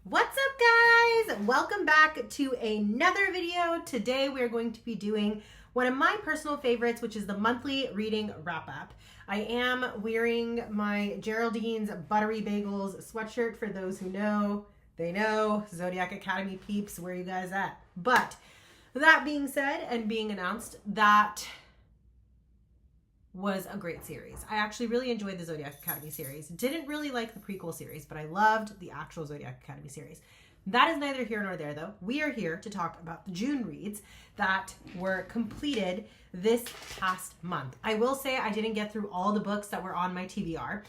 What's up, guys? Welcome back to another video. Today we're going to be doing one of my personal favorites, which is the monthly reading wrap-up. I am wearing my Geraldine's Buttery Bagels sweatshirt. For those who know, they know. Zodiac Academy peeps, where you guys at? But that being said and being announced, that was a great series. I actually really enjoyed the Zodiac Academy series. Didn't really like the prequel series, but I loved the actual Zodiac Academy series. That is neither here nor there, though. We are here to talk about the June reads that were completed this past month. I will say I didn't get through all the books that were on my TBR.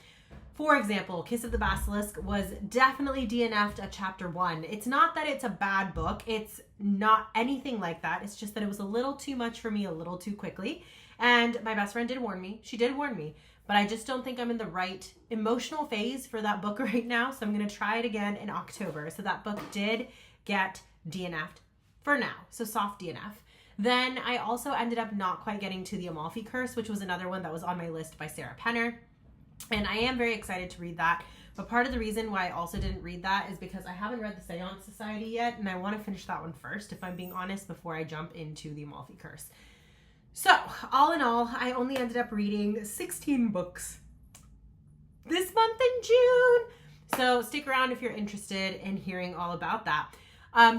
For example, Kiss of the Basilisk was definitely DNF'd at chapter 1. It's not that it's a bad book. It's not anything like that. It's just that it was a little too much for me a little too quickly. And my best friend did warn me. She did warn me. But I just don't think I'm in the right emotional phase for that book right now. So I'm going to try it again in October. So that book did get DNF'd for now. So soft DNF. Then I also ended up not quite getting to the Amalfi Curse, which was another one that was on my list by Sarah Penner. And I am very excited to read that. But part of the reason why I also didn't read that is because I haven't read the Seance Society yet. And I want to finish that one first, if I'm being honest, before I jump into the Amalfi Curse. So, all in all, I only ended up reading 16 books this month in June. So, stick around if you're interested in hearing all about that.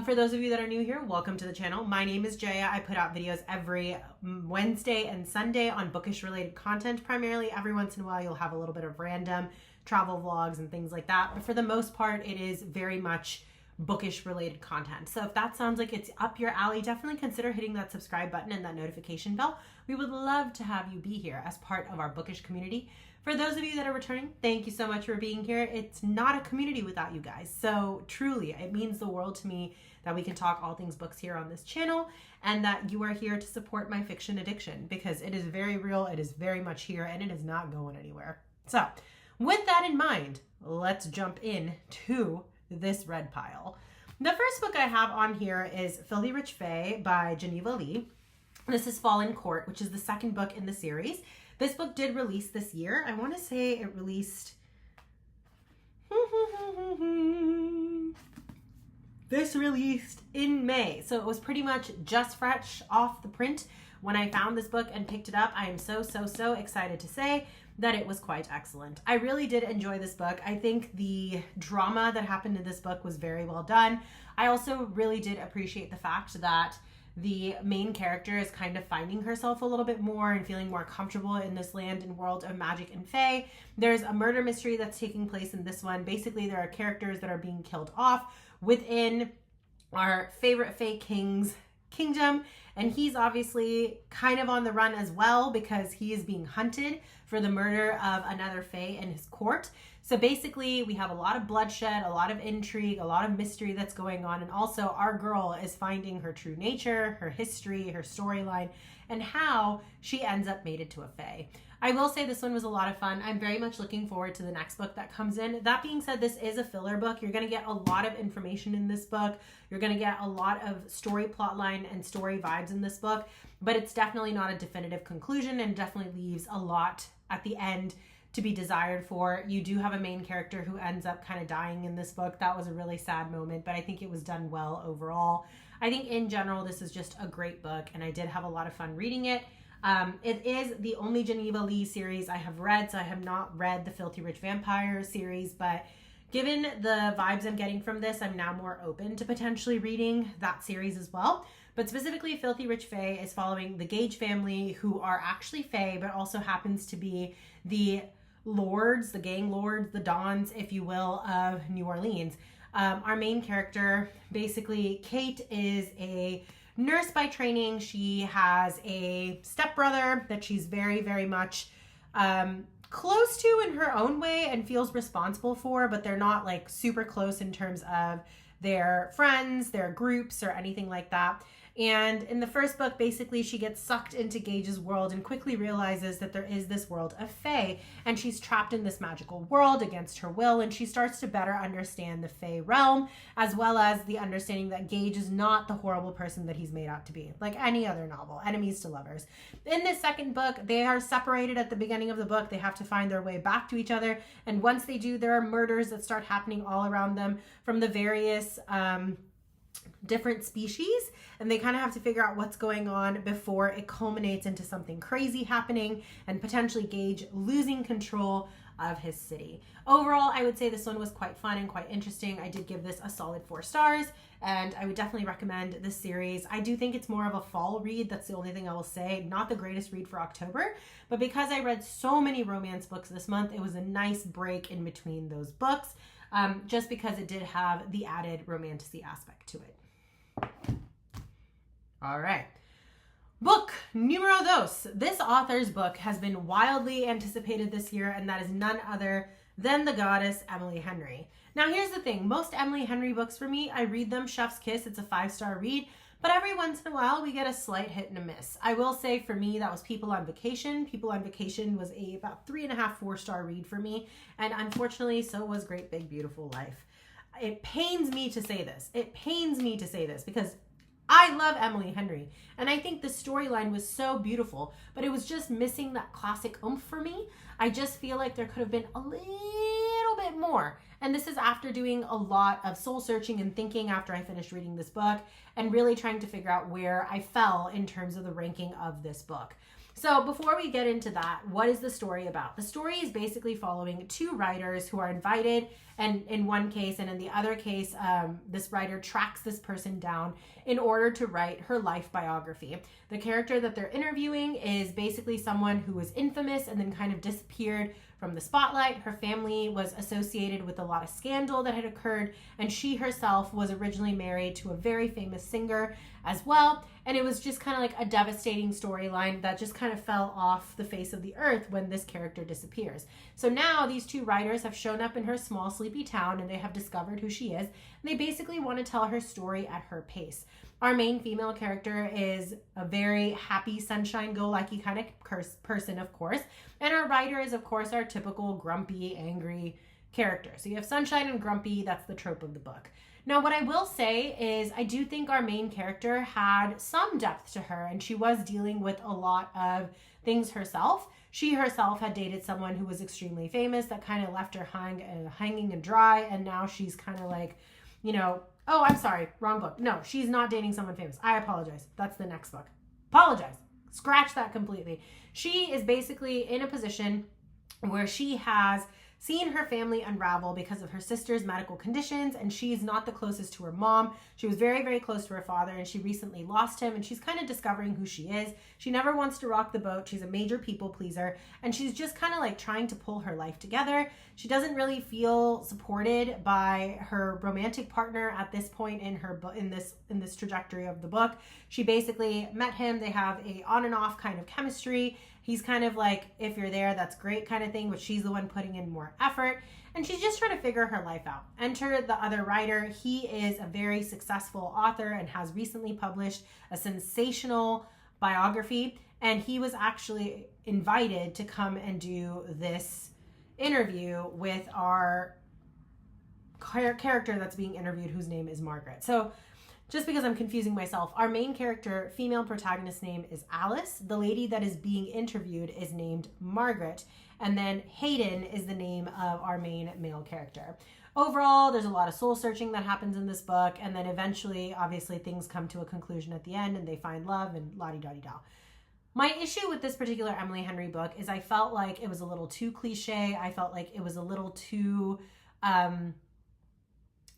For those of you that are new here, welcome to the channel. My name is Jaya. I put out videos every Wednesday and Sunday on bookish-related content primarily. Every once in a while, you'll have a little bit of random travel vlogs and things like that. But for the most part, it is very much bookish related content. So if that sounds like it's up your alley, definitely consider hitting that subscribe button and that notification bell. We would love to have you be here as part of our bookish community. For those of you that are returning, thank you so much for being here. It's not a community without you guys. So truly, it means the world to me that we can talk all things books here on this channel and that you are here to support my fiction addiction, because it is very real, it is very much here, and it is not going anywhere. So with that in mind, let's jump in to this red pile. The first book I have on here is Filthy Rich Fae by Geneva Lee. This is Fallen Court, which is the second book in the series. This book did release this year. I want to say it released this released in May. So it was pretty much just fresh off the print when I found this book and picked it up. I am so excited to say that it was quite excellent. I really did enjoy this book. I think the drama that happened in this book was very well done. I also really did appreciate the fact that the main character is kind of finding herself a little bit more and feeling more comfortable in this land and world of magic and fae. There's a murder mystery that's taking place in this one. Basically, there are characters that are being killed off within our favorite fae king's kingdom, and he's obviously kind of on the run as well because he is being hunted for the murder of another fae in his court. So basically we have a lot of bloodshed, a lot of intrigue, a lot of mystery that's going on, and also our girl is finding her true nature, her history, her storyline, and how she ends up mated to a fae. I will say this one was a lot of fun. I'm very much looking forward to the next book that comes in. That being said, this is a filler book. You're going to get a lot of information in this book. You're going to get a lot of story plotline and story vibes in this book, but it's definitely not a definitive conclusion and definitely leaves a lot at the end to be desired for. You do have a main character who ends up kind of dying in this book. That was a really sad moment, but I think it was done well overall. I think in general, this is just a great book, and I did have a lot of fun reading it. It is the only Geneva Lee series I have read, so I have not read the Filthy Rich Vampire series, but given the vibes I'm getting from this, I'm now more open to potentially reading that series as well. But specifically, Filthy Rich Fae is following the Gage family, who are actually fae, but also happens to be the lords, the gang lords, the dons, if you will, of New Orleans. Our main character, basically, Kate, is a nurse by training. She has a stepbrother that she's very much close to in her own way and feels responsible for, but they're not like super close in terms of their friends, their groups, or anything like that. And in the first book, basically, she gets sucked into Gage's world and quickly realizes that there is this world of Fae, and she's trapped in this magical world against her will, and she starts to better understand the Fae realm, as well as the understanding that Gage is not the horrible person that he's made out to be, like any other novel, enemies to lovers. In this second book, they are separated at the beginning of the book. They have to find their way back to each other, and once they do, there are murders that start happening all around them from the various different species, and they kind of have to figure out what's going on before it culminates into something crazy happening and potentially Gage losing control of his city. Overall, I would say this one was quite fun and quite interesting. I did give this a solid 4 stars, and I would definitely recommend this series. I do think it's more of a fall read. That's the only thing I will say. Not the greatest read for October, but because I read so many romance books this month, it was a nice break in between those books, just because it did have the added romantasy aspect to it. All right. Book numero dos. This author's book has been wildly anticipated this year, and that is none other than the goddess Emily Henry. Now, here's the thing. Most Emily Henry books for me, I read them chef's kiss. It's a 5-star read, but every once in a while we get a slight hit and a miss. I will say for me, that was People on Vacation. People on Vacation was about 3.5, 4-star read for me, and unfortunately, so was Great Big Beautiful Life. It pains me to say this. It pains me to say this because I love Emily Henry, and I think the storyline was so beautiful, but it was just missing that classic oomph for me. I just feel like there could have been a little bit more. And this is after doing a lot of soul searching and thinking after I finished reading this book and really trying to figure out where I fell in terms of the ranking of this book. So before we get into that, what is the story about? The story is basically following 2 writers who are invited, and in one case and in the other case, this writer tracks this person down in order to write her life biography. The character that they're interviewing is basically someone who was infamous and then kind of disappeared from the spotlight. Her family was associated with a lot of scandal that had occurred, and she herself was originally married to a very famous singer as well. And it was just kind of like a devastating storyline that just kind of fell off the face of the earth when this character disappears. So now these 2 writers have shown up in her small, sleepy town, and they have discovered who she is. And they basically want to tell her story at her pace. Our main female character is a very happy, sunshine-go-lucky kind of person, of course. And our writer is, of course, our typical grumpy, angry character. So you have sunshine and grumpy. That's the trope of the book. Now, what I will say is I do think our main character had some depth to her, and she was dealing with a lot of things herself. She herself had dated someone who was extremely famous that kind of left her hanging and dry, and now she's kind of like, oh, I'm sorry, wrong book. No, she's not dating someone famous. I apologize. That's the next book. Apologize. Scratch that completely. She is basically in a position where she has seen her family unravel because of her sister's medical conditions, and she's not the closest to her mom. She was very, very close to her father, and she recently lost him, and she's kind of discovering who she is. She never wants to rock the boat. She's a major people pleaser, and she's just kind of like trying to pull her life together. She doesn't really feel supported by her romantic partner at this point in this trajectory of the book. She basically met him. They have a on and off kind of chemistry. He's kind of like, if you're there, that's great kind of thing, but she's the one putting in more effort. And she's just trying to figure her life out. Enter the other writer. He is a very successful author and has recently published a sensational biography. And he was actually invited to come and do this interview with our character that's being interviewed, whose name is Margaret. So just because I'm confusing myself, our main character, female protagonist name is Alice. The lady that is being interviewed is named Margaret. And then Hayden is the name of our main male character. Overall, there's a lot of soul searching that happens in this book. And then eventually, obviously, things come to a conclusion at the end and they find love and la-di-da-di-da. My issue with this particular Emily Henry book is I felt like it was a little too cliche. I felt like it was a little too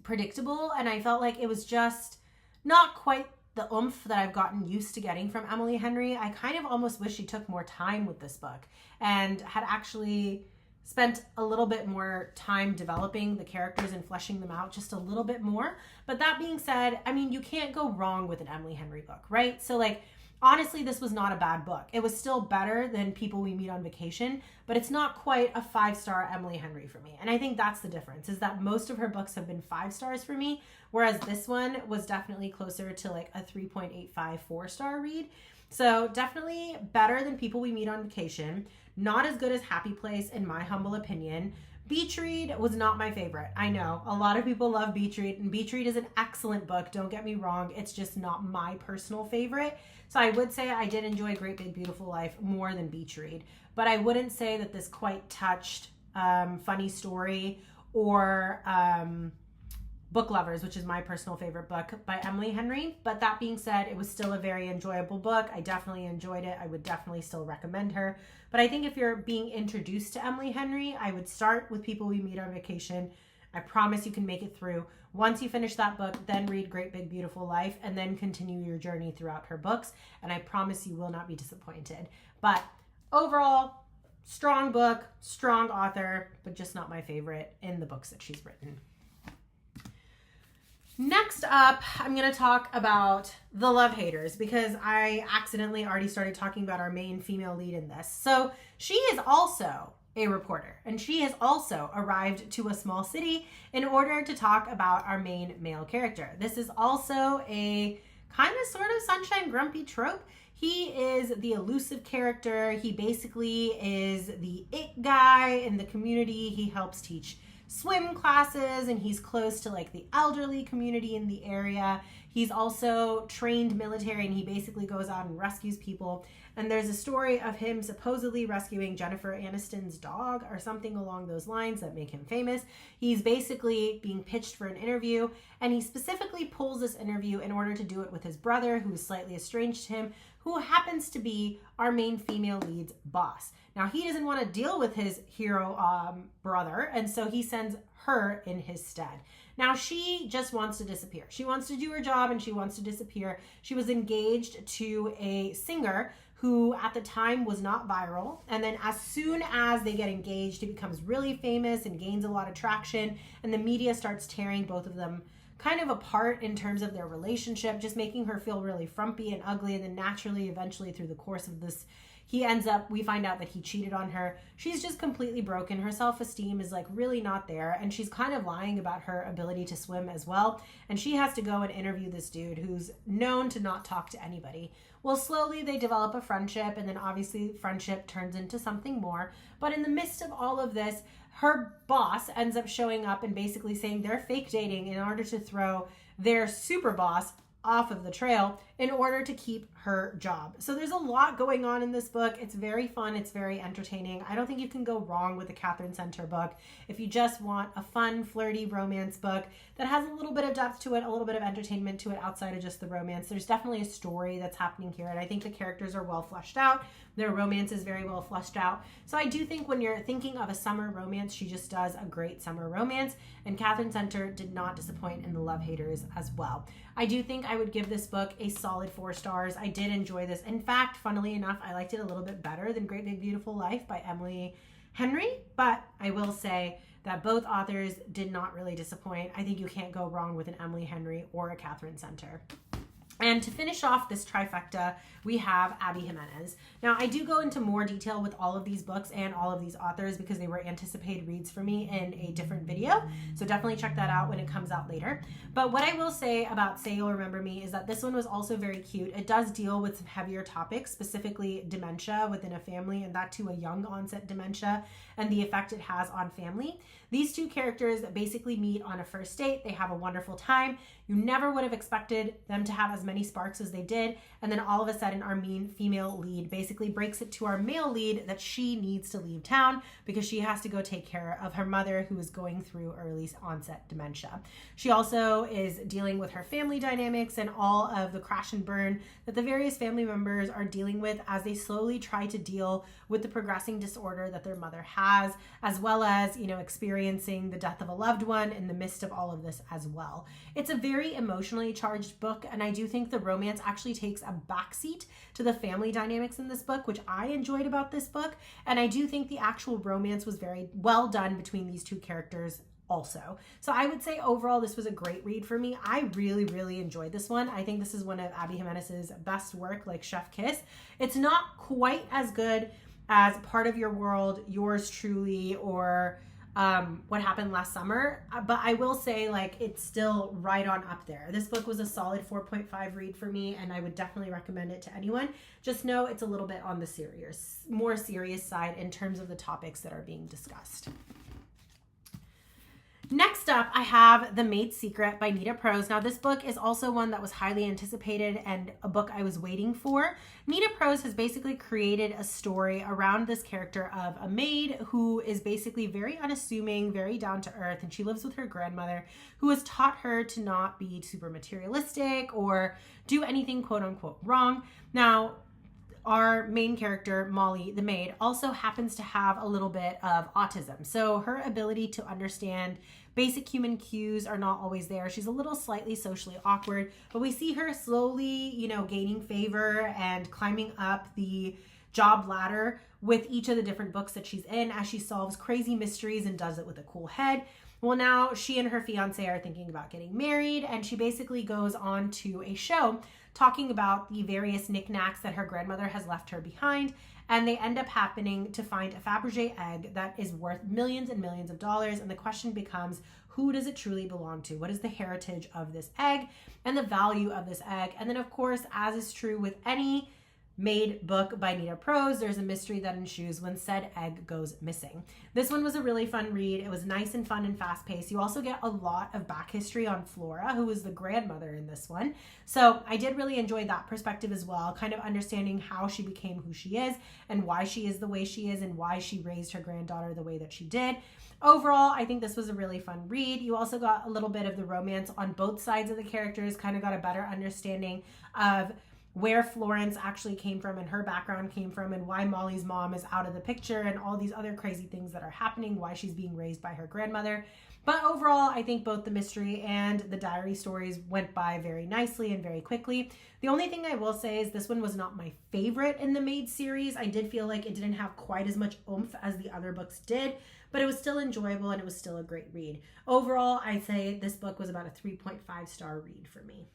predictable. And I felt like it was just not quite the oomph that I've gotten used to getting from Emily Henry. I kind of almost wish she took more time with this book and had actually spent a little bit more time developing the characters and fleshing them out just a little bit more. But that being said, I mean, you can't go wrong with an Emily Henry book, right? So like, Honestly, this was not a bad book. It was still better than People We Meet on Vacation, but it's not quite a 5-star Emily Henry for me. And I think that's the difference, is that most of her books have been 5 stars for me, whereas this one was definitely closer to like a 3.85, 4-star read. So definitely better than People We Meet on Vacation. Not as good as Happy Place, in my humble opinion. Beach Read was not my favorite. I know a lot of people love Beach Read, and Beach Read is an excellent book. Don't get me wrong. It's just not my personal favorite. So I would say I did enjoy Great Big Beautiful Life more than Beach Read, but I wouldn't say that this quite touched Funny Story or Book Lovers, which is my personal favorite book by Emily Henry. But that being said, it was still a very enjoyable book. I definitely enjoyed it. I would definitely still recommend her. But I think if you're being introduced to Emily Henry, I would start with People We Meet on Vacation. I promise you can make it through. Once you finish that book, then read Great Big Beautiful Life, and then continue your journey throughout her books. And I promise you will not be disappointed. But overall, strong book, strong author, but just not my favorite in the books that she's written. Next up, I'm going to talk about the love haters, because I accidentally already started talking about our main female lead in this. So she is also a reporter, and she has also arrived to a small city in order to talk about our main male character. This is also a kind of sort of sunshine grumpy trope. He is the elusive character. He basically is the it guy in the community. He helps teach swim classes, and he's close to like the elderly community in the area. He's also trained military, and he basically goes out and rescues people. And there's a story of him supposedly rescuing Jennifer Aniston's dog or something along those lines that make him famous. He's basically being pitched for an interview, and he specifically pulls this interview in order to do it with his brother, who is slightly estranged to him, who happens to be our main female lead's boss. Now, he doesn't want to deal with his hero brother, and so he sends her in his stead. Now, she just wants to disappear. She wants to do her job, and she wants to disappear. She was engaged to a singer who at the time was not viral. And then as soon as they get engaged, he becomes really famous and gains a lot of traction. And the media starts tearing both of them kind of apart in terms of their relationship, just making her feel really frumpy and ugly. And then naturally, eventually through the course of this, we find out that he cheated on her. She's just completely broken. Her self-esteem is like really not there. And she's kind of lying about her ability to swim as well. And she has to go and interview this dude who's known to not talk to anybody. Well, slowly they develop a friendship, and then obviously friendship turns into something more. But in the midst of all of this, her boss ends up showing up and basically saying they're fake dating in order to throw their super boss off of the trail in order to keep her job. So there's a lot going on in this book. It's very fun. It's very entertaining. I don't think you can go wrong with the Katherine Center book. If you just want a fun, flirty romance book that has a little bit of depth to it, a little bit of entertainment to it outside of just the romance, there's definitely a story that's happening here. And I think the characters are well fleshed out. Their romance is very well fleshed out. So I do think when you're thinking of a summer romance, she just does a great summer romance. And Katherine Center did not disappoint in the love haters as well. I do think I would give this book a solid 4 stars. I did enjoy this. In fact, funnily enough, I liked it a little bit better than Great Big Beautiful Life by Emily Henry. But I will say that both authors did not really disappoint. I think you can't go wrong with an Emily Henry or a Katherine Center. And to finish off this trifecta, we have Abby Jimenez. Now, I do go into more detail with all of these books and all of these authors because they were anticipated reads for me in a different video. So definitely check that out when it comes out later. But what I will say about Say You'll Remember Me is that this one was also very cute. It does deal with some heavier topics, specifically dementia within a family, and that too a young onset dementia, and the effect it has on family. These two characters basically meet on a first date. They have a wonderful time. You never would have expected them to have as many sparks as they did. And then all of a sudden, our main female lead basically breaks it to our male lead that she needs to leave town because she has to go take care of her mother, who is going through early onset dementia. She also is dealing with her family dynamics and all of the crash and burn that the various family members are dealing with as they slowly try to deal with the progressing disorder that their mother has, as well as, experiencing the death of a loved one in the midst of all of this as well. It's a very emotionally charged book, and I do think the romance actually takes a backseat to the family dynamics in this book, which I enjoyed about this book. And I do think the actual romance was very well done between these two characters also. So I would say overall this was a great read for me. I really, really enjoyed this one. I think this is one of Abby Jimenez's best work, like Chef Kiss. It's not quite as good as Part of Your World, Yours Truly, or What Happened Last Summer, but I will say, like, it's still right on up there. This book was a solid 4.5 read for me, and I would definitely recommend it to anyone. Just know it's a little bit on the more serious side in terms of the topics that are being discussed. Next up, I have The Maid's Secret by Nita Prose. Now, this book is also one that was highly anticipated and a book I was waiting for. Nita Prose has basically created a story around this character of a maid who is basically very unassuming, very down to earth, and she lives with her grandmother who has taught her to not be super materialistic or do anything quote unquote wrong. Now, our main character, Molly, the maid, also happens to have a little bit of autism. So her ability to understand basic human cues are not always there. She's a little slightly socially awkward, but we see her slowly, gaining favor and climbing up the job ladder with each of the different books that she's in as she solves crazy mysteries and does it with a cool head. Well, now she and her fiance are thinking about getting married, and she basically goes on to a show talking about the various knickknacks that her grandmother has left her behind, and they end up happening to find a Fabergé egg that is worth millions and millions of dollars, and the question becomes, who does it truly belong to? What is the heritage of this egg and the value of this egg? And then, of course, as is true with any Maid book by Nita Prose, there's a mystery that ensues when said egg goes missing. This one was a really fun read. It was nice and fun and fast paced. You also get a lot of back history on Flora, who was the grandmother in this one. So I did really enjoy that perspective as well, kind of understanding how she became who she is and why she is the way she is and why she raised her granddaughter the way that she did. Overall, I think this was a really fun read. You also got a little bit of the romance on both sides of the characters, kind of got a better understanding of where Florence actually came from and her background came from and why Molly's mom is out of the picture and all these other crazy things that are happening, why she's being raised by her grandmother. But overall, I think both the mystery and the diary stories went by very nicely and very quickly. The only thing I will say is this one was not my favorite in the Maid series. I did feel like it didn't have quite as much oomph as the other books did, but it was still enjoyable and it was still a great read. Overall, I'd say this book was about a 3.5 star read for me.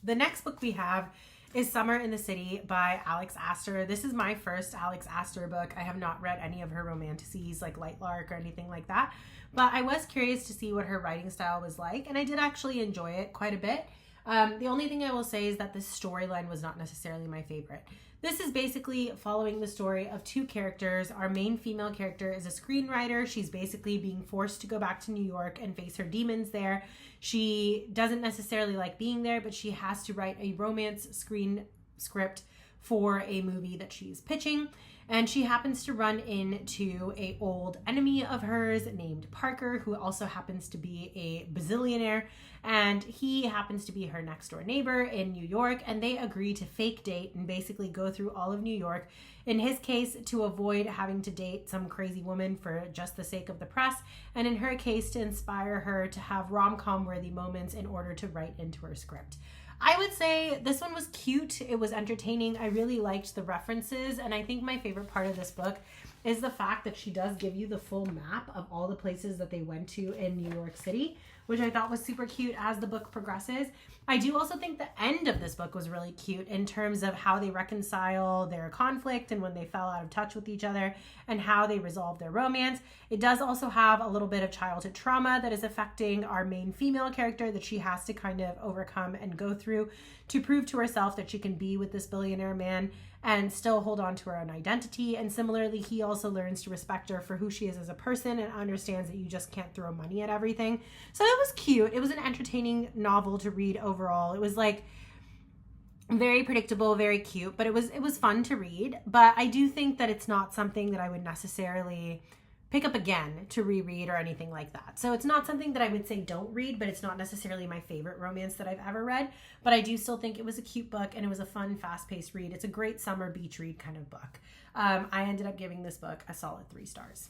The next book we have is Summer in the City by Alex Aster. This is my first Alex Aster book. I have not read any of her romanticises like Light Lark or anything like that, but I was curious to see what her writing style was like, and I did actually enjoy it quite a bit. The only thing I will say is that the storyline was not necessarily my favorite. This is basically following the story of two characters. Our main female character is a screenwriter. She's basically being forced to go back to New York and face her demons there. She doesn't necessarily like being there, but she has to write a romance screen script for a movie that she's pitching. And she happens to run into an old enemy of hers named Parker, who also happens to be a bazillionaire. And he happens to be her next door neighbor in New York. And they agree to fake date and basically go through all of New York. In his case, to avoid having to date some crazy woman for just the sake of the press. And in her case, to inspire her to have rom-com worthy moments in order to write into her script. I would say this one was cute. It was entertaining. I really liked the references. And I think my favorite part of this book is the fact that she does give you the full map of all the places that they went to in New York City, which I thought was super cute as the book progresses. I do also think the end of this book was really cute in terms of how they reconcile their conflict and when they fell out of touch with each other and how they resolve their romance. It does also have a little bit of childhood trauma that is affecting our main female character that she has to kind of overcome and go through to prove to herself that she can be with this billionaire man and still hold on to her own identity. And similarly, he also learns to respect her for who she is as a person and understands that you just can't throw money at everything. So it was cute. It was an entertaining novel to read overall. It was like very predictable, very cute, but it was fun to read. But I do think that it's not something that I would necessarily pick up again to reread or anything like that. So it's not something that I would say don't read, but it's not necessarily my favorite romance that I've ever read. But I do still think it was a cute book and it was a fun, fast-paced read. It's a great summer beach read kind of book. I ended up giving this book a solid 3 stars.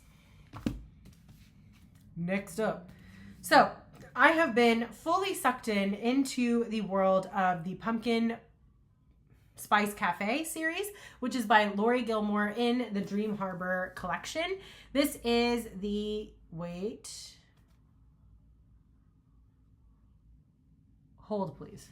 Next up. So I have been fully sucked into the world of the Pumpkin Spice Cafe series, which is by Laurie Gilmore in the Dream Harbor collection. This is the Wait. Hold, please.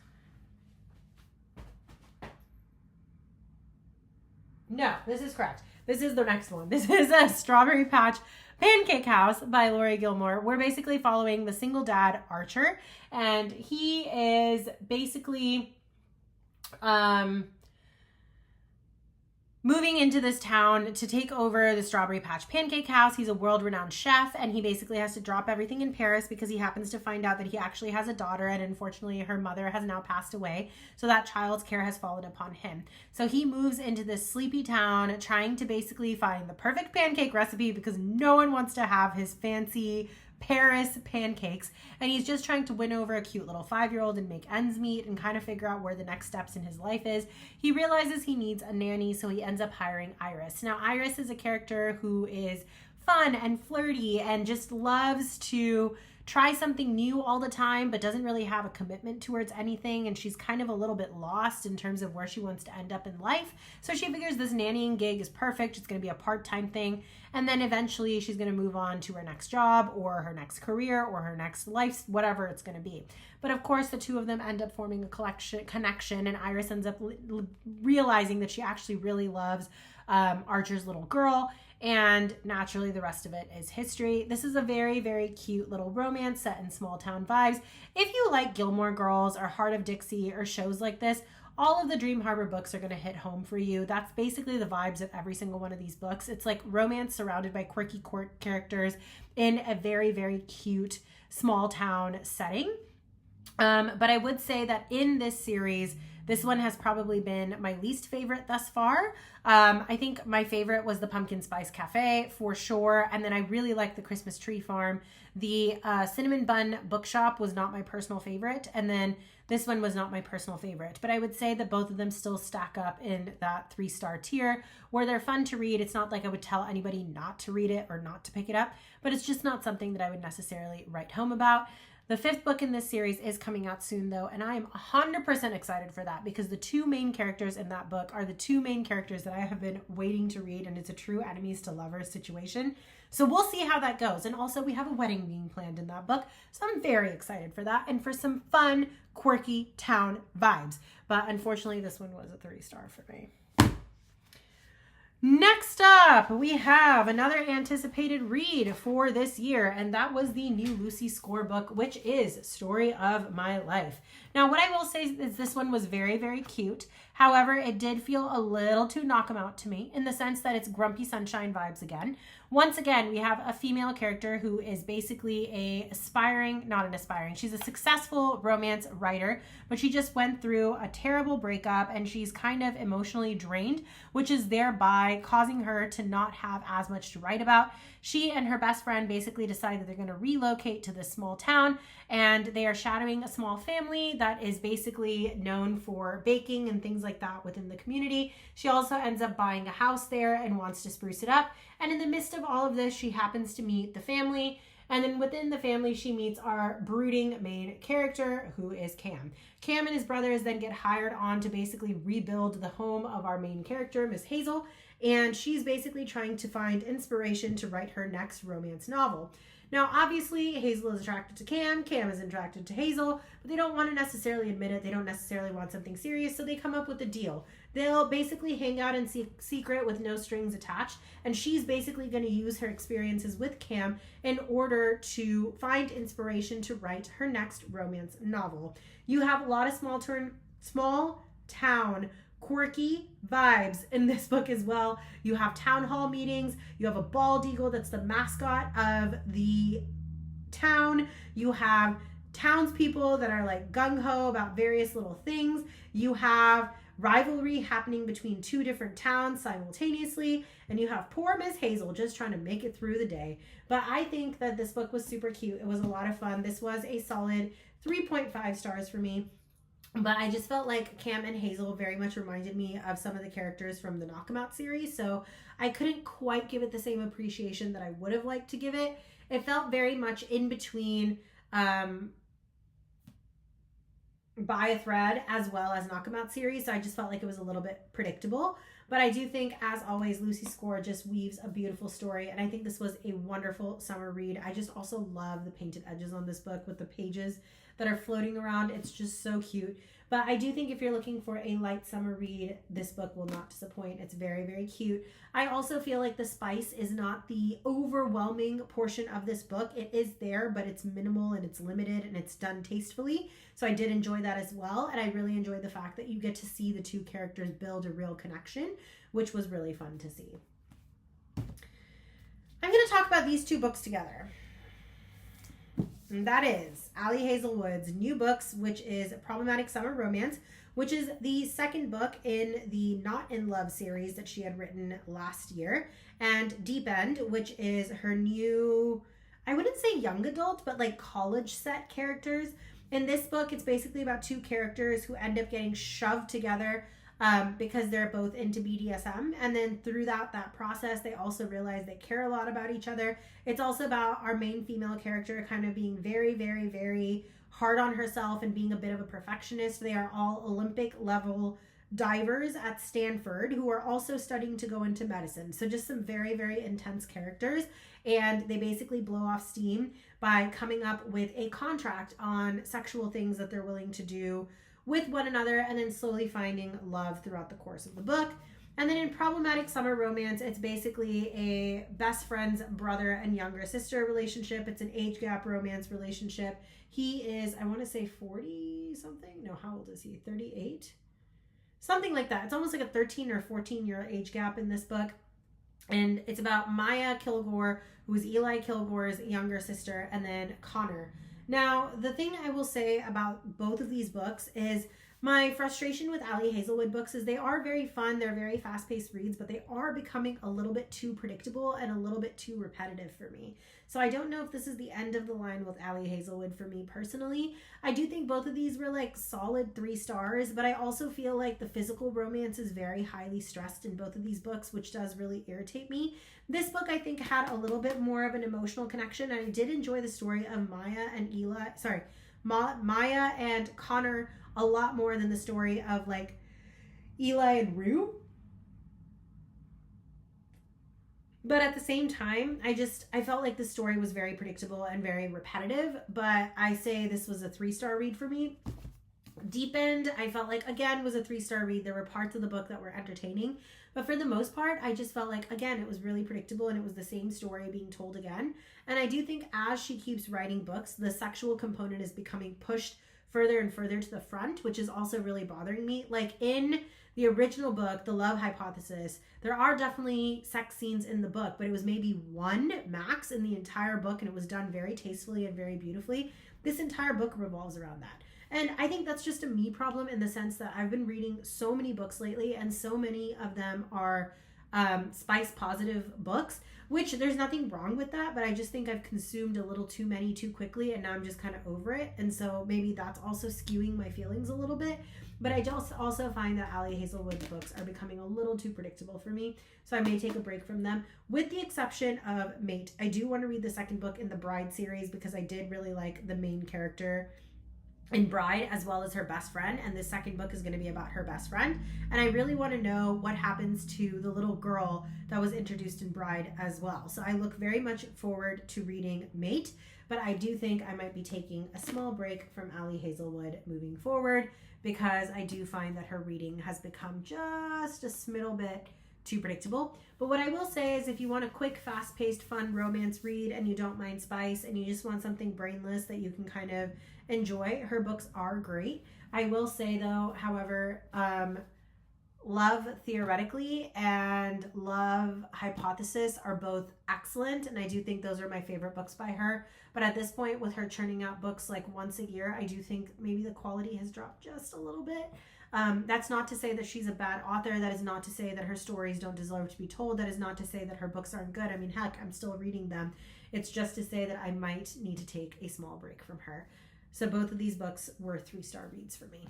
No, this is correct. This is the next one. This is a Strawberry Patch Pancake House by Laurie Gilmore. We're basically following the single dad, Archer, and he is basically moving into this town to take over the Strawberry Patch Pancake House. He's a world-renowned chef, and he basically has to drop everything in Paris because he happens to find out that he actually has a daughter, and unfortunately her mother has now passed away, so that child's care has fallen upon him. So he moves into this sleepy town trying to basically find the perfect pancake recipe because no one wants to have his fancy Paris pancakes, and he's just trying to win over a cute little 5-year-old and make ends meet and kind of figure out where the next steps in his life is. He realizes he needs a nanny, so he ends up hiring Iris. Now, Iris is a character who is fun and flirty and just loves to try something new all the time, but doesn't really have a commitment towards anything, and she's kind of a little bit lost in terms of where she wants to end up in life. So she figures this nannying gig is perfect. It's going to be a part-time thing, and then eventually she's going to move on to her next job or her next career or her next life, whatever it's going to be. But of course, the two of them end up forming a connection, and Iris ends up realizing that she actually really loves Archer's little girl, and naturally the rest of it is history. This is a very, very cute little romance set in small town vibes. If you like Gilmore Girls or Heart of Dixie or shows like this, all of the Dream Harbor books are going to hit home for you. That's basically the vibes of every single one of these books. It's like romance surrounded by quirky court characters in a very, very cute small town setting. But I would say that in this series, this one has probably been my least favorite thus far. I think my favorite was the Pumpkin Spice Cafe for sure. And then I really liked the Christmas Tree Farm. The Cinnamon Bun Bookshop was not my personal favorite. And then this one was not my personal favorite. But I would say that both of them still stack up in that 3-star tier where they're fun to read. It's not like I would tell anybody not to read it or not to pick it up, but it's just not something that I would necessarily write home about. The 5th book in this series is coming out soon, though, and I am 100% excited for that because the 2 main characters in that book are the 2 main characters that I have been waiting to read, and it's a true enemies to lovers situation. So we'll see how that goes. And also, we have a wedding being planned in that book, so I'm very excited for that and for some fun, quirky town vibes. But unfortunately, this one was a 3-star for me. Next up, we have another anticipated read for this year, and that was the new Lucy Score book, which is Story of My Life. Now, what I will say is this one was very, very cute. However, it did feel a little too knock 'em out to me in the sense that it's Grumpy Sunshine vibes again. Once again, we have a female character who is basically she's a successful romance writer, but she just went through a terrible breakup and she's kind of emotionally drained, which is thereby causing her to not have as much to write about. She and her best friend basically decide that they're going to relocate to this small town, and they are shadowing a small family that is basically known for baking and things like that within the community. She also ends up buying a house there and wants to spruce it up. And in the midst of all of this, she happens to meet the family. And then within the family, she meets our brooding main character, who is Cam. Cam and his brothers then get hired on to basically rebuild the home of our main character, Miss Hazel. And she's basically trying to find inspiration to write her next romance novel. Now, obviously, Hazel is attracted to Cam. Cam is attracted to Hazel, but they don't want to necessarily admit it. They don't necessarily want something serious, so they come up with a deal. They'll basically hang out in secret with no strings attached, and she's basically going to use her experiences with Cam in order to find inspiration to write her next romance novel. You have a lot of small town quirky vibes in this book as well. You have town hall meetings. You have a bald eagle that's the mascot of the town. You have townspeople that are like gung-ho about various little things. You have rivalry happening between 2 different towns simultaneously, and you have poor Miss Hazel just trying to make it through the day. But I think that this book was super cute. It was a lot of fun. This was a solid 3.5 stars for me. But I just felt like Cam and Hazel very much reminded me of some of the characters from the Knock 'Em Out series. So I couldn't quite give it the same appreciation that I would have liked to give it. It felt very much in between By a Thread as well as Knock 'Em Out series. So I just felt like it was a little bit predictable. But I do think, as always, Lucy Score just weaves a beautiful story, and I think this was a wonderful summer read. I just also love the painted edges on this book with the pages that are floating around. It's just so cute. But I do think if you're looking for a light summer read, this book will not disappoint. It's very, very cute. I also feel like the spice is not the overwhelming portion of this book. It is there, but it's minimal and it's limited and it's done tastefully. So I did enjoy that as well. And I really enjoyed the fact that you get to see the two characters build a real connection, which was really fun to see. I'm going to talk about these two books together. And that is Ali Hazelwood's new books, which is Problematic Summer Romance, which is the second book in the Not in Love series that she had written last year, and Deep End, which is her new, I wouldn't say young adult, but like college set characters. In this book, it's basically about two characters who end up getting shoved together because they're both into BDSM. And then through that process, they also realize they care a lot about each other. It's also about our main female character kind of being very, very, very hard on herself and being a bit of a perfectionist. They are all Olympic level divers at Stanford who are also studying to go into medicine. So just some very, very intense characters. And they basically blow off steam by coming up with a contract on sexual things that they're willing to do with one another, and then slowly finding love throughout the course of the book. And then in Problematic Summer Romance, it's basically a best friend's brother and younger sister relationship. It's an age gap romance relationship. He is, I want to say 40 something. No, how old is he? 38? Something like that. It's almost like a 13 or 14-year age gap in this book. And it's about Maya Kilgore, who is Eli Kilgore's younger sister, and then Connor. Now, the thing I will say about both of these books is my frustration with Ali Hazelwood books is they are very fun, they're very fast-paced reads, but they are becoming a little bit too predictable and a little bit too repetitive for me. So I don't know if this is the end of the line with Ali Hazelwood for me personally. I do think both of these were like solid 3 stars, but I also feel like the physical romance is very highly stressed in both of these books, which does really irritate me. This book, I think, had a little bit more of an emotional connection, and I did enjoy the story of Maya and Connor a lot more than the story of like Eli and Rue. But at the same time, I felt like the story was very predictable and very repetitive, but I say this was a 3-star read for me. Deep End, I felt like, again, was a 3-star read. There were parts of the book that were entertaining, but for the most part, I just felt like, again, it was really predictable and it was the same story being told again. And I do think as she keeps writing books, the sexual component is becoming pushed further and further to the front, which is also really bothering me. Like in the original book, The Love Hypothesis, there are definitely sex scenes in the book, but it was maybe 1 max in the entire book, and it was done very tastefully and very beautifully. This entire book revolves around that. And I think that's just a me problem in the sense that I've been reading so many books lately, and so many of them are spice positive books, which there's nothing wrong with that, but I just think I've consumed a little too many too quickly, and now I'm just kind of over it. And so maybe that's also skewing my feelings a little bit. But I just also find that Ali Hazelwood's books are becoming a little too predictable for me, so I may take a break from them, with the exception of Maid. I do want to read the second book in the Bride series because I did really like the main character in Bride as well as her best friend, and the second book is going to be about her best friend, and I really want to know what happens to the little girl that was introduced in Bride as well. So I look very much forward to reading Maid, but I do think I might be taking a small break from Ali Hazelwood moving forward because I do find that her reading has become just a smidle bit too predictable. But what I will say is if you want a quick, fast-paced, fun romance read and you don't mind spice and you just want something brainless that you can kind of enjoy, her books are great. I will say though, however, Love Theoretically and Love Hypothesis are both excellent, and I do think those are my favorite books by her. But at this point, with her churning out books like once a year, I do think maybe the quality has dropped just a little bit. That's not to say that she's a bad author. That is not to say that her stories don't deserve to be told. That is not to say that her books aren't good. I mean, heck, I'm still reading them. It's just to say that I might need to take a small break from her. So both of these books were 3-star reads for me.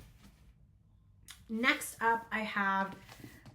Next up, I have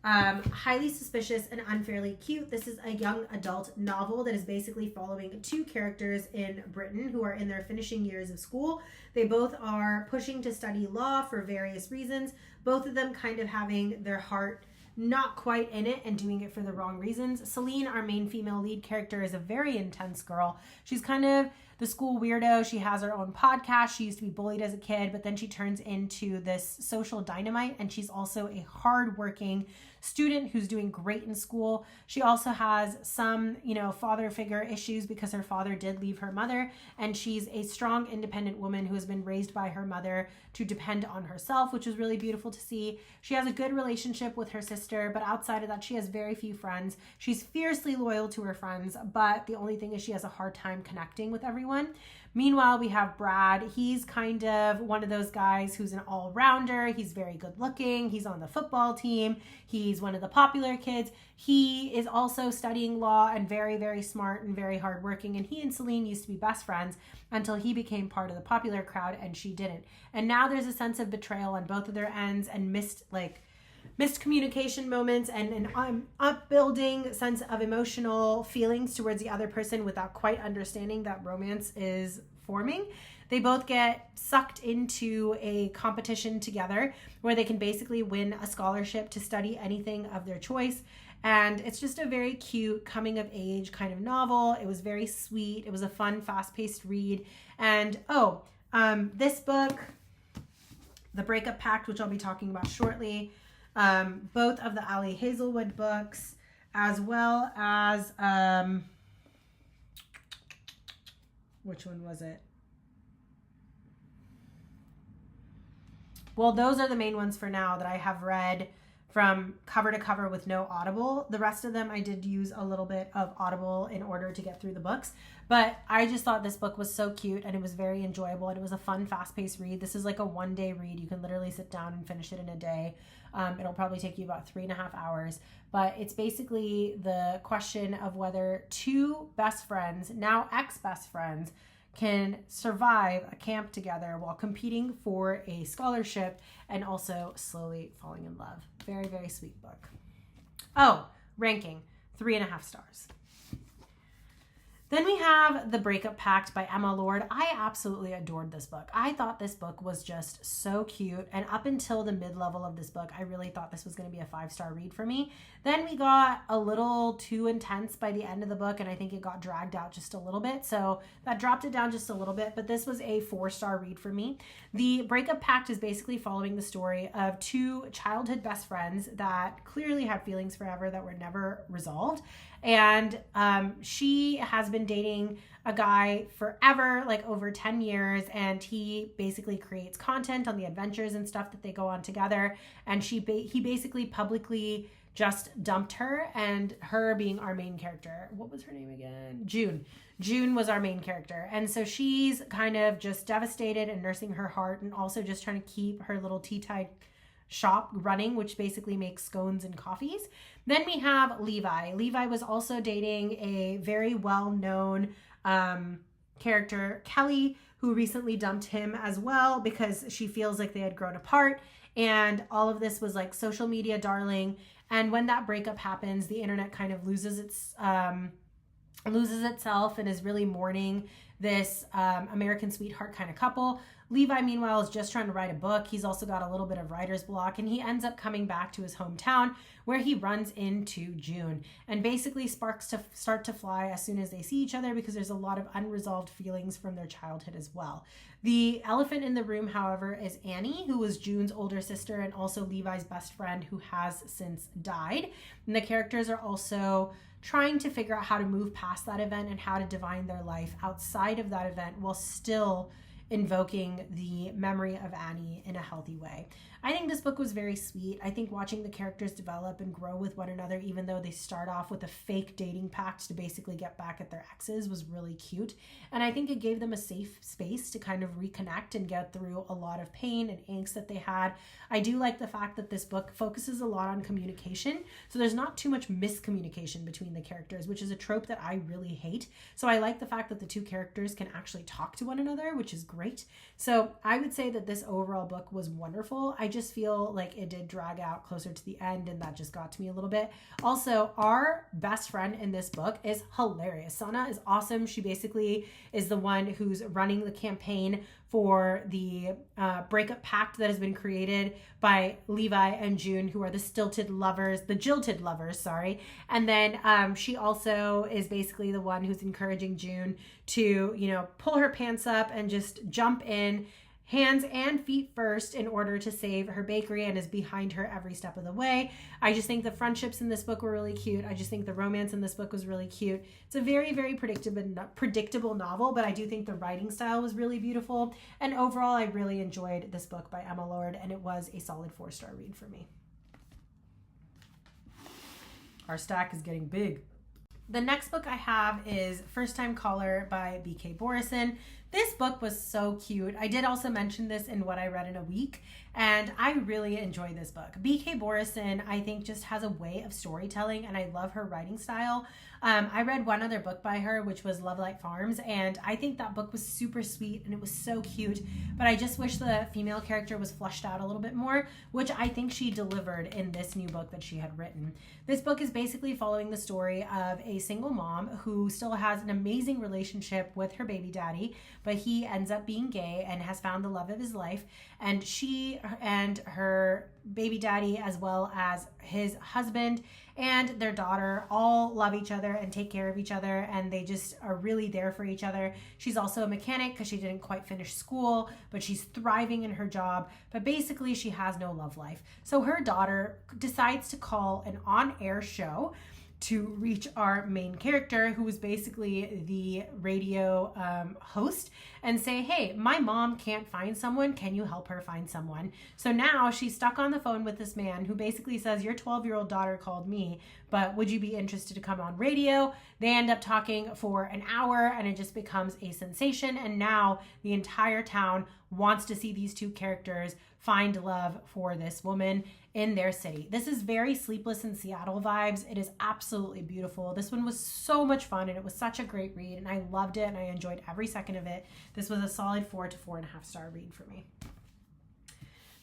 Highly Suspicious and Unfairly Cute. This is a young adult novel that is basically following 2 characters in Britain who are in their finishing years of school. They both are pushing to study law for various reasons, both of them kind of having their heart not quite in it and doing it for the wrong reasons. Celine, our main female lead character, is a very intense girl. She's kind of the school weirdo. She has her own podcast. She used to be bullied as a kid, but then she turns into this social dynamite, and she's also a hardworking student who's doing great in school. She also has some, father figure issues because her father did leave her mother, and she's a strong, independent woman who has been raised by her mother to depend on herself, which is really beautiful to see. She has a good relationship with her sister, but outside of that, she has very few friends. She's fiercely loyal to her friends, but the only thing is she has a hard time connecting with everyone. Meanwhile, we have Brad. He's kind of one of those guys who's an all-rounder. He's very good looking. He's on the football team. He's one of the popular kids. He is also studying law and very, very smart and very hardworking. And he and Celine used to be best friends until he became part of the popular crowd and she didn't. And now there's a sense of betrayal on both of their ends and missed communication moments and an upbuilding sense of emotional feelings towards the other person without quite understanding that romance is forming. They both get sucked into a competition together where they can basically win a scholarship to study anything of their choice. And it's just a very cute coming of age kind of novel. It was very sweet. It was a fun, fast-paced read. And this book, The Breakup Pact, which I'll be talking about shortly, both of the Ali Hazelwood books, as well as, which one was it? Well, those are the main ones for now that I have read from cover to cover with no Audible. The rest of them I did use a little bit of Audible in order to get through the books. But I just thought this book was so cute and it was very enjoyable and it was a fun, fast-paced read. This is like a one-day read. You can literally sit down and finish it in a day. It'll probably take you about 3.5 hours. But it's basically the question of whether two best friends, now ex-best friends, can survive a camp together while competing for a scholarship and also slowly falling in love. Very, very sweet book. Ranking, 3.5 stars. Then we have The Breakup Pact by Emma Lord. I absolutely adored this book. I thought this book was just so cute. And up until the mid-level of this book, I really thought this was going to be a 5-star read for me. Then we got a little too intense by the end of the book, and I think it got dragged out just a little bit. So that dropped it down just a little bit, but this was a 4-star read for me. The Breakup Pact is basically following the story of two childhood best friends that clearly had feelings forever that were never resolved. And she has been dating a guy forever, like over 10 years, and he basically creates content on the adventures and stuff that they go on together. And he basically publicly just dumped her, and her being our main character. What was her name again? June. June was our main character. And so she's kind of just devastated and nursing her heart and also just trying to keep her little tea-tied shop running, which basically makes scones and coffees. Then we have Levi. Levi was also dating a very well-known character, Kelly, who recently dumped him as well because she feels like they had grown apart. And all of this was like social media darling. And when that breakup happens, the internet kind of loses itself and is really mourning this American sweetheart kind of couple. Levi, meanwhile, is just trying to write a book. He's also got a little bit of writer's block, and he ends up coming back to his hometown where he runs into June. And basically sparks start to fly as soon as they see each other because there's a lot of unresolved feelings from their childhood as well. The elephant in the room, however, is Annie, who was June's older sister and also Levi's best friend who has since died. And the characters are also trying to figure out how to move past that event and how to divine their life outside of that event while still invoking the memory of Annie in a healthy way. I think this book was very sweet. I think watching the characters develop and grow with one another, even though they start off with a fake dating pact to basically get back at their exes, was really cute. And I think it gave them a safe space to kind of reconnect and get through a lot of pain and angst that they had. I do like the fact that this book focuses a lot on communication. So there's not too much miscommunication between the characters, which is a trope that I really hate. So I like the fact that the two characters can actually talk to one another, which is great. So I would say that this overall book was wonderful. I just feel like it did drag out closer to the end, and that just got to me a little bit. Also, our best friend in this book is hilarious. Sana is awesome. She basically is the one who's running the campaign for the breakup pact that has been created by Levi and June, who are the jilted lovers, sorry. And then she also is basically the one who's encouraging June to, pull her pants up and just jump in, hands and feet first, in order to save her bakery, and is behind her every step of the way. I just think the friendships in this book were really cute. I just think the romance in this book was really cute. It's a very, very predictable novel, but I do think the writing style was really beautiful. And overall, I really enjoyed this book by Emma Lord, and it was a solid 4-star read for me. Our stack is getting big. The next book I have is First Time Caller by B.K. Borison. This book was so cute. I did also mention this in What I Read in a Week, and I really enjoyed this book. B.K. Borison, I think, just has a way of storytelling, and I love her writing style. I read one other book by her, which was Love Light Farms, and I think that book was super sweet, and it was so cute, but I just wish the female character was fleshed out a little bit more, which I think she delivered in this new book that she had written. This book is basically following the story of a single mom who still has an amazing relationship with her baby daddy, but he ends up being gay and has found the love of his life, and she and her baby daddy, as well as his husband and their daughter, all love each other and take care of each other, and they just are really there for each other. She's also a mechanic because she didn't quite finish school, but she's thriving in her job, but basically she has no love life. So her daughter decides to call an on-air show to reach our main character, who is basically the radio host, and say, hey, my mom can't find someone. Can you help her find someone? So now she's stuck on the phone with this man who basically says, your 12-year-old daughter called me, but would you be interested to come on radio? They end up talking for an hour, and it just becomes a sensation. And now the entire town wants to see these two characters find love for this woman in their city. This is very Sleepless in Seattle vibes. It is absolutely beautiful. This one was so much fun, and it was such a great read, and I loved it, and I enjoyed every second of it. This was a solid 4 to 4.5 star read for me.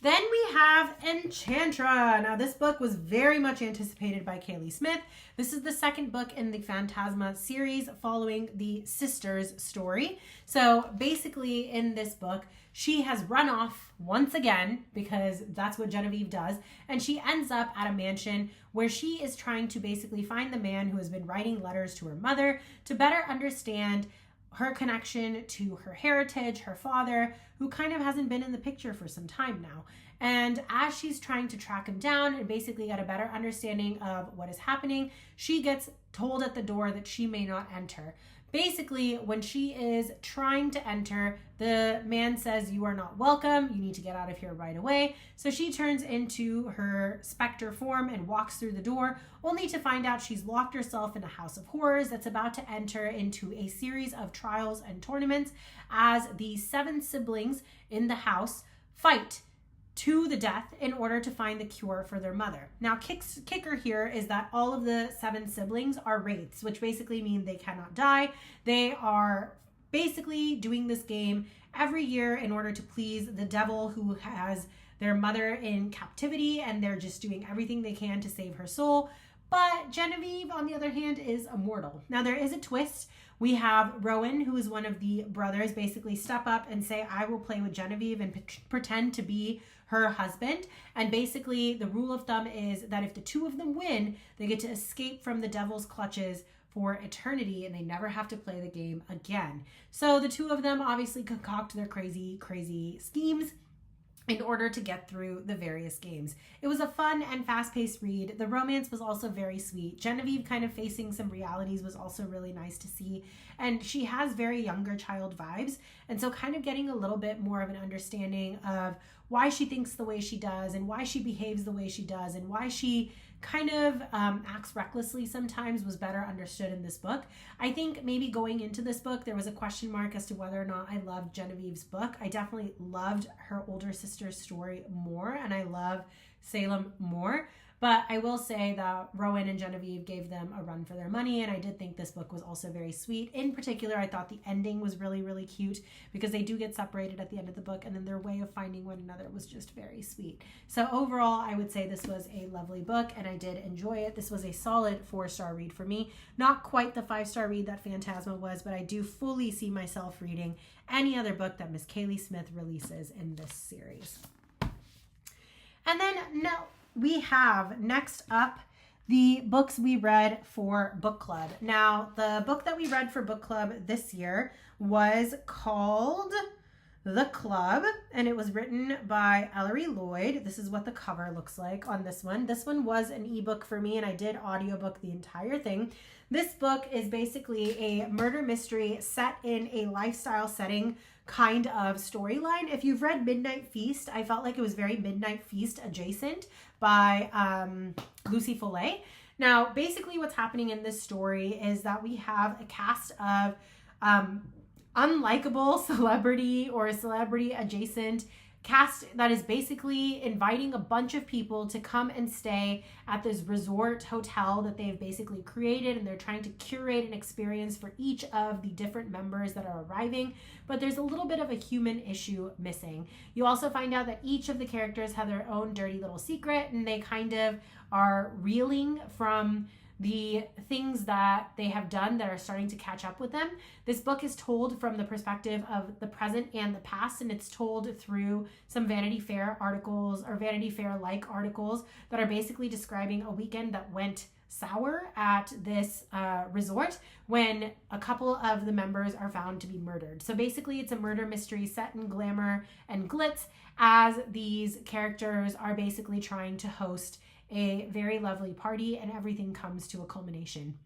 Then we have Enchantra. Now, this book was very much anticipated by Kaylie Smith. This is the second book in the Phantasma series following the sisters' story. So basically in this book, she has run off once again, because that's what Genevieve does, and she ends up at a mansion where she is trying to basically find the man who has been writing letters to her mother to better understand her connection to her heritage, her father, who kind of hasn't been in the picture for some time now. And as she's trying to track him down and basically get a better understanding of what is happening, she gets told at the door that she may not enter. Basically, when she is trying to enter, the man says, you are not welcome. You need to get out of here right away. So she turns into her specter form and walks through the door, only to find out she's locked herself in a house of horrors that's about to enter into a series of trials and tournaments as the 7 siblings in the house fight to the death in order to find the cure for their mother. Now, kicker here is that all of the 7 siblings are wraiths, which basically mean they cannot die. They are basically doing this game every year in order to please the devil, who has their mother in captivity, and they're just doing everything they can to save her soul. But Genevieve, on the other hand, is immortal. Now, there is a twist. We have Rowan, who is one of the brothers, basically step up and say, I will play with Genevieve and pretend to be her husband. And basically the rule of thumb is that if the 2 of them win, they get to escape from the devil's clutches for eternity, and they never have to play the game again. So the 2 of them obviously concoct their crazy schemes in order to get through the various games. It was a fun and fast-paced read. The romance was also very sweet. Genevieve kind of facing some realities was also really nice to see. And she has very younger child vibes. And so kind of getting a little bit more of an understanding of why she thinks the way she does, and why she behaves the way she does, and why she kind of acts recklessly sometimes was better understood in this book. I think maybe going into this book, there was a question mark as to whether or not I loved Genevieve's book. I definitely loved her older sister's story more, and I love Salem more. But I will say that Rowan and Genevieve gave them a run for their money, and I did think this book was also very sweet. In particular, I thought the ending was really, really cute because they do get separated at the end of the book, and then their way of finding one another was just very sweet. So overall, I would say this was a lovely book, and I did enjoy it. This was a solid 4-star read for me. Not quite the 5-star read that Phantasma was, but I do fully see myself reading any other book that Miss Kaylie Smith releases in this series. And then now we have next up the books we read for book club. Now, the book that we read for book club this year was called The Club, and it was written by Ellery Lloyd. This is what the cover looks like on this one. This one was an ebook for me, and I did audiobook the entire thing. This book is basically a murder mystery set in a lifestyle setting kind of storyline. If you've read Midnight Feast, I felt like it was very Midnight Feast adjacent by Lucy Follet. Now, basically what's happening in this story is that we have a cast of unlikable celebrity or celebrity adjacent cast that is basically inviting a bunch of people to come and stay at this resort hotel that they've basically created, and they're trying to curate an experience for each of the different members that are arriving, but there's a little bit of a human issue missing. You also find out that each of the characters have their own dirty little secret, and they kind of are reeling from the things that they have done that are starting to catch up with them. This book is told from the perspective of the present and the past, and it's told through some Vanity Fair articles or Vanity Fair-like articles that are basically describing a weekend that went sour at this resort when a couple of the members are found to be murdered. So basically it's a murder mystery set in glamour and glitz as these characters are basically trying to host a very lovely party, and everything comes to a culmination.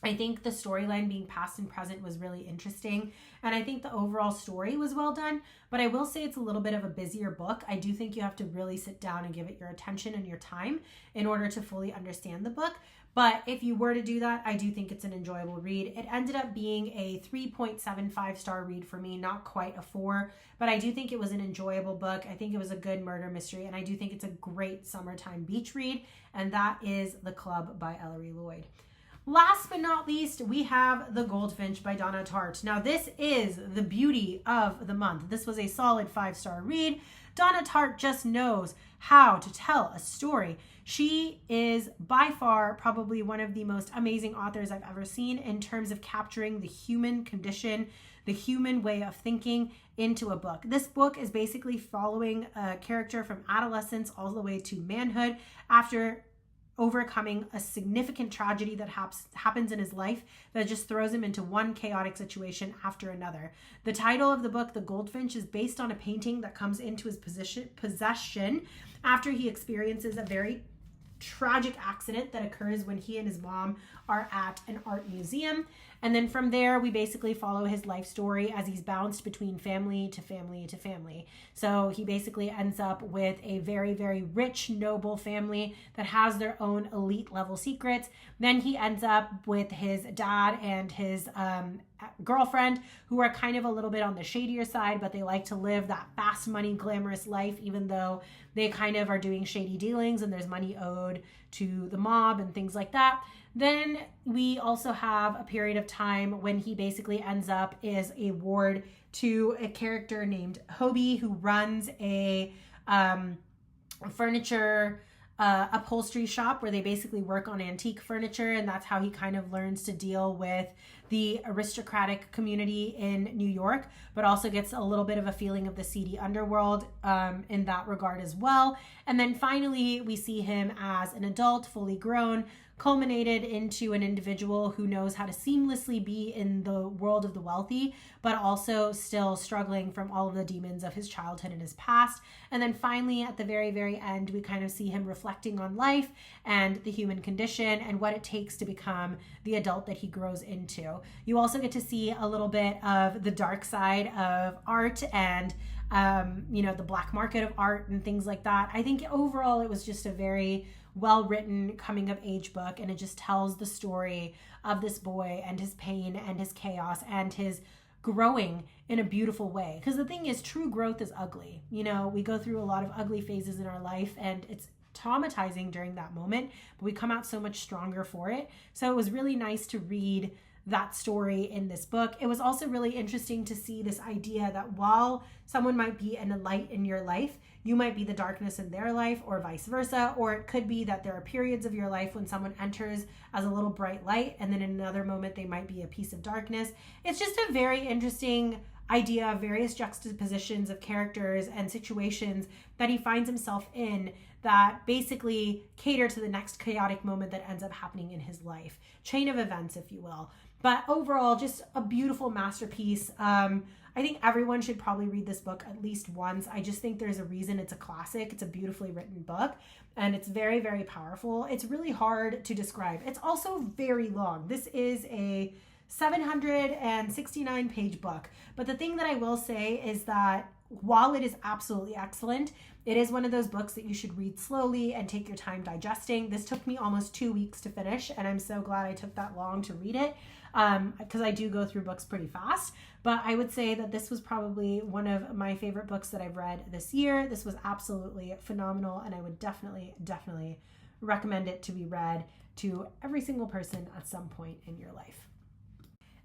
I think the storyline being past and present was really interesting, and I think the overall story was well done, but I will say it's a little bit of a busier book. I do think you have to really sit down and give it your attention and your time in order to fully understand the book. But if you were to do that, I do think it's an enjoyable read. It ended up being a 3.75-star read for me, not quite a 4, but I do think it was an enjoyable book. I think it was a good murder mystery, and I do think it's a great summertime beach read, and that is The Club by Ellery Lloyd. Last but not least, we have The Goldfinch by Donna Tartt. Now, this is the beauty of the month. This was a solid 5-star read. Donna Tartt just knows how to tell a story. She is by far probably one of the most amazing authors I've ever seen in terms of capturing the human condition, the human way of thinking into a book. This book is basically following a character from adolescence all the way to manhood after overcoming a significant tragedy that happens in his life that just throws him into one chaotic situation after another. The title of the book, The Goldfinch, is based on a painting that comes into his possession after he experiences a very tragic accident that occurs when he and his mom are at an art museum. And then from there, we basically follow his life story as he's bounced between family to family to family. So he basically ends up with a very, very rich, noble family that has their own elite level secrets. Then he ends up with his dad and his girlfriend, who are kind of a little bit on the shadier side, but they like to live that fast money, glamorous life, even though they kind of are doing shady dealings and there's money owed to the mob and things like that. Then we also have a period of time when he basically ends up as a ward to a character named Hobie, who runs a furniture upholstery shop where they basically work on antique furniture, and that's how he kind of learns to deal with the aristocratic community in New York, but also gets a little bit of a feeling of the seedy underworld in that regard as well. And then finally, we see him as an adult, fully grown, culminated into an individual who knows how to seamlessly be in the world of the wealthy, but also still struggling from all of the demons of his childhood and his past. And then finally, at the very, very end, we kind of see him reflecting on life and the human condition and what it takes to become the adult that he grows into. You also get to see a little bit of the dark side of art and the black market of art and things like that. I think overall it was just a very well-written coming of age book, and it just tells the story of this boy and his pain and his chaos and his growing in a beautiful way. Because the thing is, true growth is ugly. We go through a lot of ugly phases in our life, and it's traumatizing during that moment, but we come out so much stronger for it. So it was really nice to read that story in this book. It was also really interesting to see this idea that while someone might be a light in your life, you might be the darkness in their life, or vice versa. Or it could be that there are periods of your life when someone enters as a little bright light, and then in another moment they might be a piece of darkness. It's just a very interesting idea of various juxtapositions of characters and situations that he finds himself in that basically cater to the next chaotic moment that ends up happening in his life. Chain of events, if you will. But overall, just a beautiful masterpiece. I think everyone should probably read this book at least once. I just think there's a reason it's a classic. It's a beautifully written book, and it's very, very powerful. It's really hard to describe. It's also very long. This is a 769 page book. But the thing that I will say is that while it is absolutely excellent, it is one of those books that you should read slowly and take your time digesting. This took me almost 2 weeks to finish, and I'm so glad I took that long to read it, because I do go through books pretty fast. But I would say that this was probably one of my favorite books that I've read this year. This was absolutely phenomenal, and I would definitely recommend it to be read to every single person at some point in your life.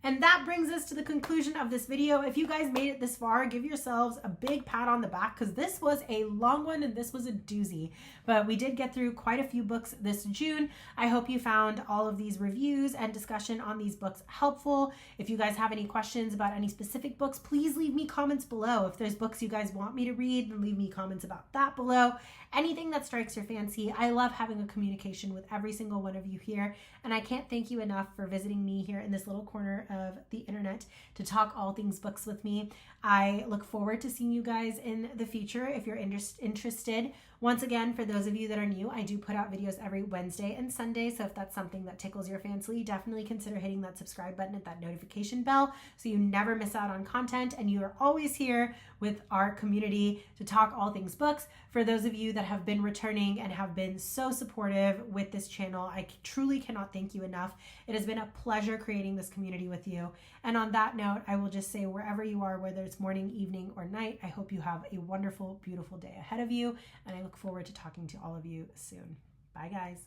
And that brings us to the conclusion of this video. If you guys made it this far, give yourselves a big pat on the back, because this was a long one and this was a doozy. But we did get through quite a few books this June. I hope you found all of these reviews and discussion on these books helpful. If you guys have any questions about any specific books, please leave me comments below. If there's books you guys want me to read, then leave me comments about that below. Anything that strikes your fancy. I love having a communication with every single one of you here, and I can't thank you enough for visiting me here in this little corner of the internet to talk all things books with me. I look forward to seeing you guys in the future if you're interested. Once again, for those of you that are new, I do put out videos every Wednesday and Sunday, so if that's something that tickles your fancy, definitely consider hitting that subscribe button at that notification bell so you never miss out on content, and you are always here with our community to talk all things books. For those of you that have been returning and have been so supportive with this channel, I truly cannot thank you enough. It has been a pleasure creating this community with you. And on that note, I will just say, wherever you are, whether it's morning, evening, or night, I hope you have a wonderful, beautiful day ahead of you, and I look forward to talking to all of you soon. Bye, guys.